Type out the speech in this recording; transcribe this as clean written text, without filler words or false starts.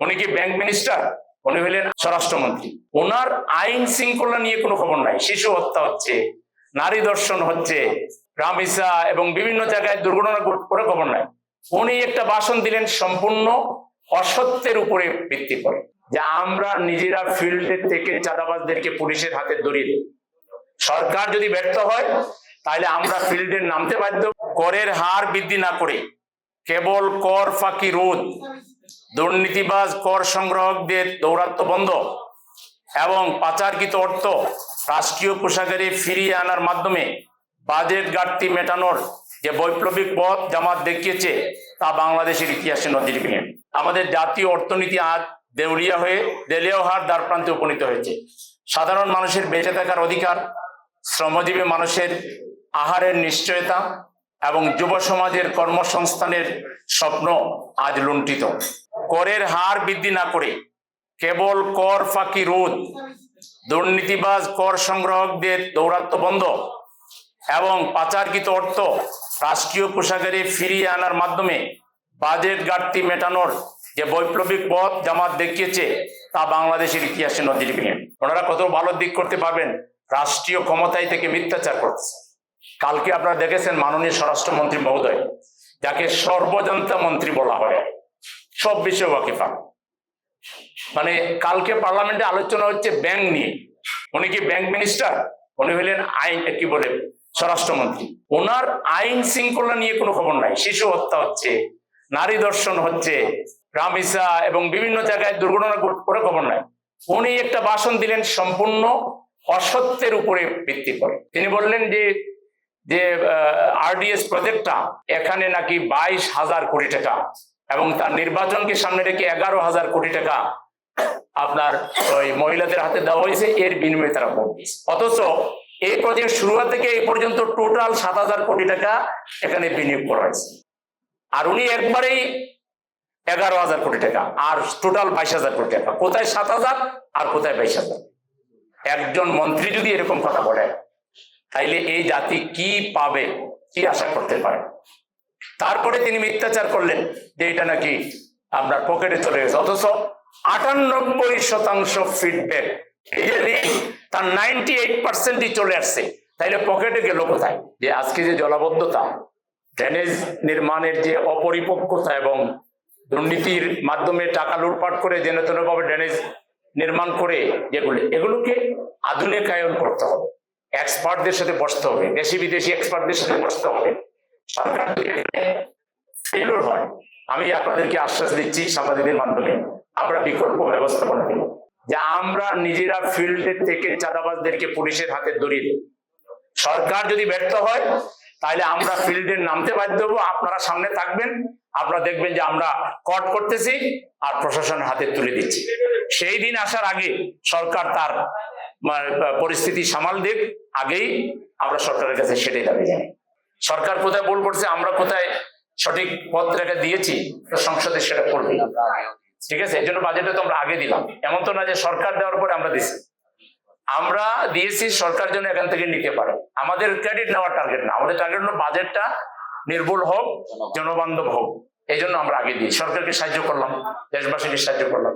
উনি কি bank minister? উনি হলেন স্বরাষ্ট্রমন্ত্রী। ওনার আইন শৃঙ্খলা নিয়ে কোনো খবর নাই। শিশু হত্যা হচ্ছে, নারী ধর্ষণ হচ্ছে, রামিসা এবং বিভিন্ন জায়গায় দুর্ঘটনা করে খবর নাই। উনি একটা ভাষণ দিলেন সম্পূর্ণ অসত্যের উপরে ভিত্তি করে, যে আমরা নিজেরা ফিল্ডের থেকে চাঁদাবাজদেরকে পুলিশের হাতে ধরিয়ে দিই। সরকার যদি ব্যর্থ হয় তাহলে আমরা ফিল্ডে নামতে বাধ্য। করের হার বৃদ্ধি না করে কেবল কর ফাঁকি রোধ, দুর্নীতিবাজ কর সংগ্রাহকদের দৌরাত্ম্য বন্ধ এবং পাচারকৃত অর্থ রাষ্ট্রীয় কোষাগারে ফিরিয়ে আনার মাধ্যমে বাজেট ঘাটতি মেটানোর যে বৈপ্লবিক পথ জামাত দেখিয়েছে তা বাংলাদেশের ইতিহাসে নজিরবিহীন। আমাদের জাতীয় অর্থনীতি আজ দেউলিয়া হার দ্বার প্রান্তে উপনীত হয়েছে। সাধারণ মানুষের বেঁচে থাকার অধিকার, শ্রমজীবী মানুষের আহারের নিশ্চয়তা এবং যুব সমাজের কর্মসংস্থানের স্বপ্ন আজ লুণ্ঠিত। করের হার বৃদ্ধি না করে কেবল কর ফাঁকি রোধ, দুর্নীতিবাজ কর সংগ্রাহকদের দৌরাত্ম্য বন্ধ এবং পাচারকৃত অর্থ রাষ্ট্রীয় কোষাগারে ফিরিয়ে আনার মাধ্যমে বাজেট ঘাটতি মেটানোর যে বৈপ্লবিক পথ জামাত দেখিয়েছে তা বাংলাদেশের ইতিহাসে নজিরবিহীন। ওনারা কত ভালো দিক করতে পারবেন, রাষ্ট্রীয় ক্ষমতায় থেকে মিথ্যাচার করতেছে। কালকে আপনারা দেখেছেন মাননীয় স্বরাষ্ট্রমন্ত্রী মহোদয়, যাকে সর্বজান্তা মন্ত্রী বলা হয়, সব বিষয়ে ওয়াকিফা, মানে কালকে পার্লামেন্টে আলোচনা হচ্ছে ব্যাংক নিয়ে। উনি কি ব্যাংক মিনিস্টার? উনি হলেন স্বরাষ্ট্রমন্ত্রী। ওনার আইন শৃঙ্খলা নিয়ে কোনো খবর নাই। শিশু হত্যা হচ্ছে, নারী ধর্ষণ হচ্ছে, রামিসা এবং বিভিন্ন জায়গায় দুর্ঘটনা করে খবর নাই। উনি একটা ভাষণ দিলেন সম্পূর্ণ অসত্যের উপরে ভিত্তি করে। তিনি বললেন যে আরডিএস প্রজেক্টটা এখানে নাকি 22,000 কোটি টাকা এবং তার নির্বাচনকে সামনে রেখে 11,000 কোটি টাকা আপনার ওই মহিলাদের হাতে দেওয়া হয়েছে, এর বিনিময়ে তারা ভোট দিয়েছে। অথচ এই প্রজেক্ট শুরু থেকে এই পর্যন্ত টোটাল 7,000 কোটি টাকা এখানে বিনিয়োগ করা হয়েছে। আর উনি একবারেই 11,000 কোটি টাকা আর টোটাল 22,000 কোটি টাকা। কোথায় 7,000 আর কোথায় 22,000? একজন মন্ত্রী যদি এরকম কথা বলে তাইলে এই জাতি কি পাবে, কি আশা করতে পারে? তারপরে তিনি মিথ্যাচার করলেন যে এটা নাকি আপনার পকেটে চলে গেছে, অথচ 98% ফিডব্যাক, তার 98%ই চলে আসছে। তাইলে পকেটে গেল কোথায়? যে আজকে যে জলাবদ্ধতা, ড্রেনেজ নির্মাণের যে অপরিপক্কতা এবং দুর্নীতির মাধ্যমে টাকা লুটপাট করে যেন তেনভাবে ড্রেনেজ নির্মাণ করে এগুলোকে আধুনিকায়ন করতে হবে, এক্সপার্টদের সাথে বসতে হবে, দেশি বিদেশি এক্সপার্টদের সাথে বসতে হবে। সরকার ফেলিওর হয়, আমি আপনাদেরকে আশ্বাস দিচ্ছি সাংবাদিকদের মাধ্যমে, আমরা বিকল্প ব্যবস্থাপনা দেব, যে আমরা নিজেরা ফিল্ডের থেকে চাঁদাবাজদেরকে পুলিশের হাতে ধরিয়ে দেব। সরকার যদি ব্যর্থ হয় তাহলে আমরা ফিল্ডে নামতে বাধ্য হবো। আপনারা সামনে থাকবেন, আপনারা দেখবেন যে আমরা কট করতেছি আর প্রশাসনের হাতে তুলে দিচ্ছি। সেই দিন আসার আগে সরকার তার পরিস্থিতি সামাল দিক, আগেই আমরা সরকারের কাছে সেটাই দাবি জানাই। সরকার কোথায় ভুল করছে, আমরা কোথায় সঠিক পথ রেখা দিয়েছি, সংসদে সেটা করবে, ঠিক আছে? এই জন্য বাজেটে তো আমরা আগে দিলাম, এমন তো না যে সরকার দেওয়ার পরে আমরা দিচ্ছি। আমরা দিয়েছি, সরকার যেন এখান থেকে নিতে পারে। আমাদের ক্রেডিট নেওয়ার টার্গেট না, আমাদের টার্গেট হলো বাজেটটা নির্ভুল হোক, জনবান্ধব হোক। এই জন্য আমরা আগে দিই, সরকারকে সাহায্য করলাম, দেশবাসীকে সাহায্য করলাম।